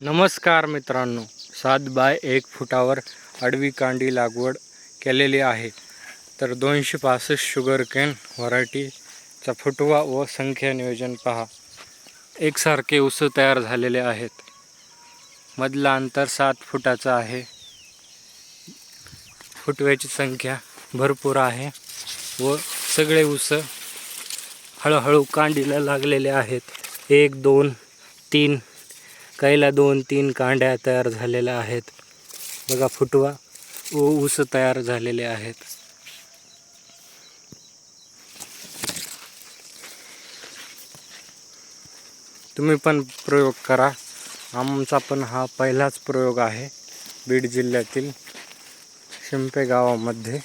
नमस्कार मित्रांनो, 7 बाय 1 फुटावर आडवी कांडी लागवड केलेली आहे. तर 265 शुगरकेन व्हरायटीचा फुटवा व संख्या नियोजन पहा. एकसारखे ऊस तयार झालेले आहेत. मधला अंतर 7 फुटाचा आहे. फुटव्याची संख्या भरपूर आहे व सगळे ऊस हळूहळू कांडीला लागलेले आहेत. 1 2 3 काहीला 2-3 कांड्या तयार झालेल्या आहेत. बघा, फुटवा व ऊस तयार झालेले आहेत. तुम्ही पण प्रयोग करा. आमचा पण हा पहिलाच प्रयोग आहे बीड जिल्ह्यातील शिंपे गावामध्ये.